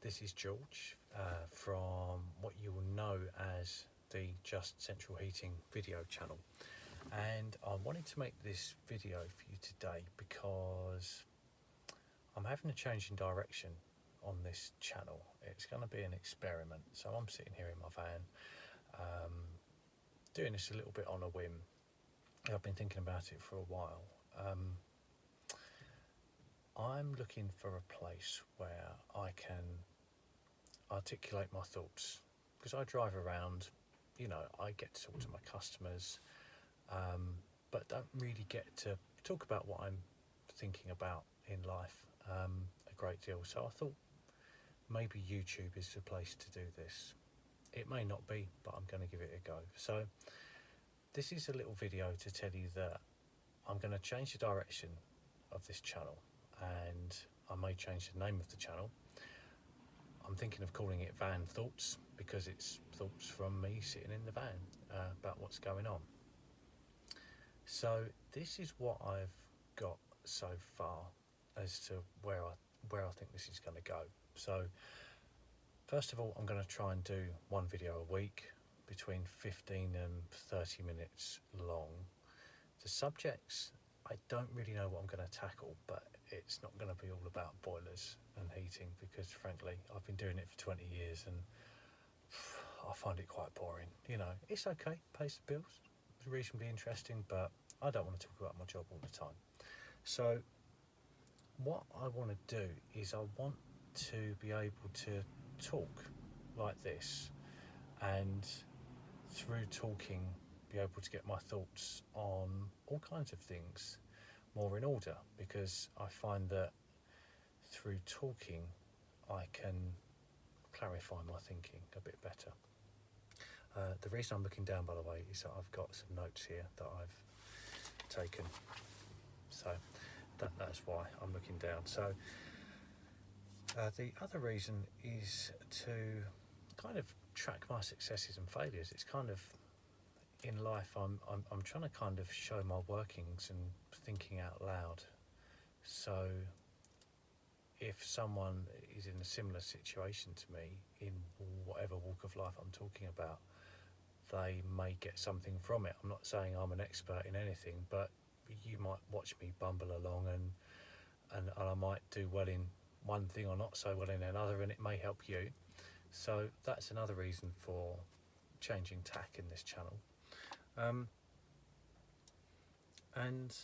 This is George from what you will know as the Just Central Heating video channel, and I wanted to make this video for you today because I'm having a change in direction on this channel. It's going to be an experiment. So I'm sitting here in my van, doing this a little bit on a whim. I've been thinking about it for a while. I'm looking for a place where I can articulate my thoughts, because I drive around, I get to talk to my customers, but don't really get to talk about what I'm thinking about in life a great deal. So I thought maybe YouTube is the place to do this. It may not be, but I'm going to give it a go. So this is a little video to tell you that I'm going to change the direction of this channel, and I may change the name of the channel. I'm thinking of calling it Van Thoughts, because it's thoughts from me sitting in the van about what's going on. So this is what I've got so far as to where I think this is going to go. So first of all, I'm going to try and do one video a week, between 15 and 30 minutes long. The subjects, I don't really know what I'm going to tackle, but it's not going to be all about boilers and heating, because frankly I've been doing it for 20 years and I find it quite boring. It's okay, pays the bills, it's reasonably interesting, but I don't want to talk about my job all the time. So what I want to do is I want to be able to talk like this, and through talking be able to get my thoughts on all kinds of things more in order, because I find that through talking I can clarify my thinking a bit better. The reason I'm looking down, by the way, is that I've got some notes here that I've taken, so that's why I'm looking down. So the other reason is to kind of track my successes and failures. It's kind of, in life, I'm trying to kind of show my workings and thinking out loud. So if someone is in a similar situation to me, in whatever walk of life I'm talking about, they may get something from it. I'm not saying I'm an expert in anything, but you might watch me bumble along and I might do well in one thing or not so well in another, and it may help you. So that's another reason for changing tack in this channel. And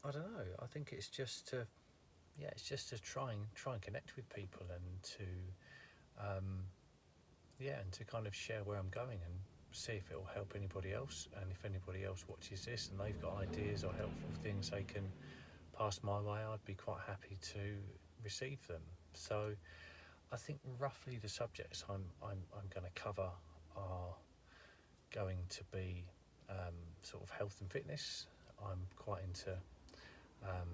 I don't know, I think it's just to try and connect with people, and to kind of share where I'm going and see if it will help anybody else. And if anybody else watches this and they've got ideas or helpful things they can pass my way, I'd be quite happy to receive them. So I think roughly the subjects I'm going to cover are going to be sort of health and fitness. I'm quite into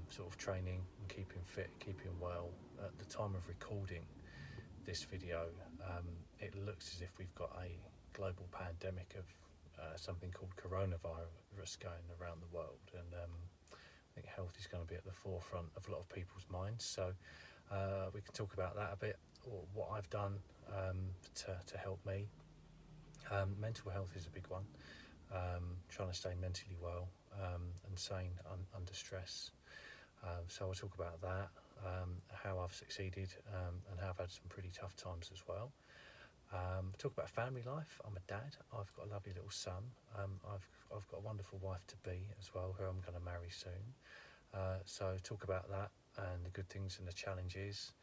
sort of training and keeping fit, keeping well. At the time of recording this video, it looks as if we've got a global pandemic of something called coronavirus going around the world, and I think health is going to be at the forefront of a lot of people's minds. So we can talk about that a bit, or what I've done to help me. Mental health is a big one. Trying to stay mentally well and sane under stress. So I'll talk about that, how I've succeeded, and how I've had some pretty tough times as well. Talk about family life. I'm a dad. I've got a lovely little son. I've got a wonderful wife to be as well, who I'm going to marry soon. So talk about that and the good things and the challenges.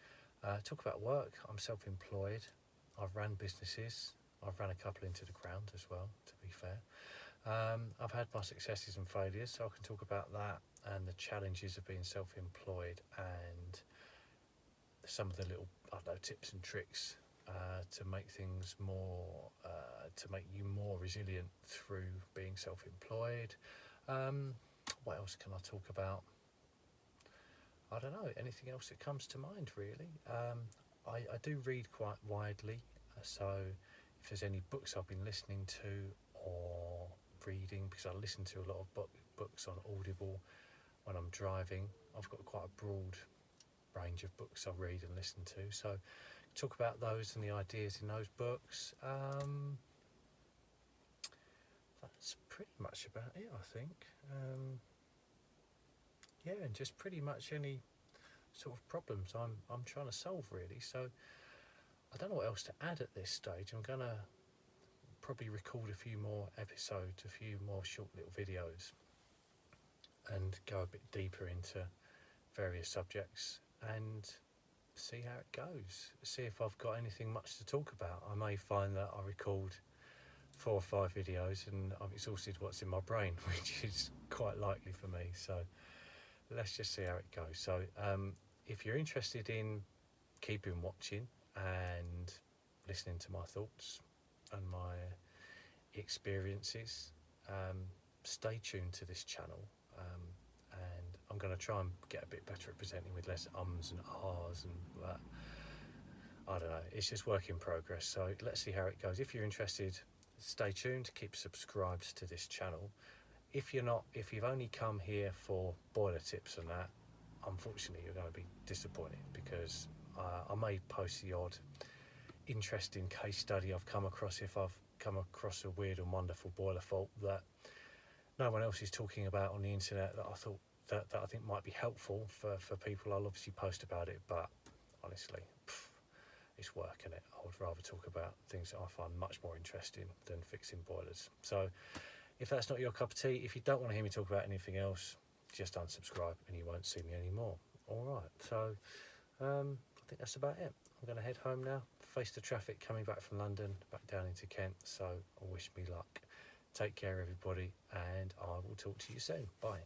Talk about work. I'm self-employed. I've ran businesses. I've ran a couple into the ground as well, to be fair. I've had my successes and failures, so I can talk about that and the challenges of being self-employed, and some of the little, tips and tricks to make things more, to make you more resilient through being self-employed. What else can I talk about? I don't know, anything else that comes to mind, really. I do read quite widely, so if there's any books I've been listening to or reading, because I listen to a lot of books on Audible when I'm driving. I've got quite a broad range of books I read and listen to, so talk about those and the ideas in those books. That's pretty much about it, I think. Yeah, and just pretty much any sort of problems I'm trying to solve, really. So I don't know what else to add at this stage. I'm gonna probably record a few more episodes, a few more short little videos, and go a bit deeper into various subjects and see how it goes. See if I've got anything much to talk about. I may find that I record 4 or 5 videos and I've exhausted what's in my brain, which is quite likely for me. So let's just see how it goes. So if you're interested in keeping watching and listening to my thoughts and my experiences, stay tuned to this channel, and I'm going to try and get a bit better at presenting with less ums and ahs and I don't know, it's just work in progress. So let's see how it goes. If you're interested, stay tuned, keep subscribed to this channel. If you're not, if you've only come here for boiler tips and that, unfortunately you're going to be disappointed, because I may post the odd interesting case study I've come across if I've come across a weird and wonderful boiler fault that no one else is talking about on the internet, that I thought that I think might be helpful for people. I'll obviously post about it, but honestly, it's work, innit? I would rather talk about things that I find much more interesting than fixing boilers. So if that's not your cup of tea, if you don't want to hear me talk about anything else, just unsubscribe and you won't see me anymore. All right, so I think that's about it. I'm going to head home now, face the traffic coming back from London, back down into Kent, so wish me luck. Take care, everybody, and I will talk to you soon. Bye.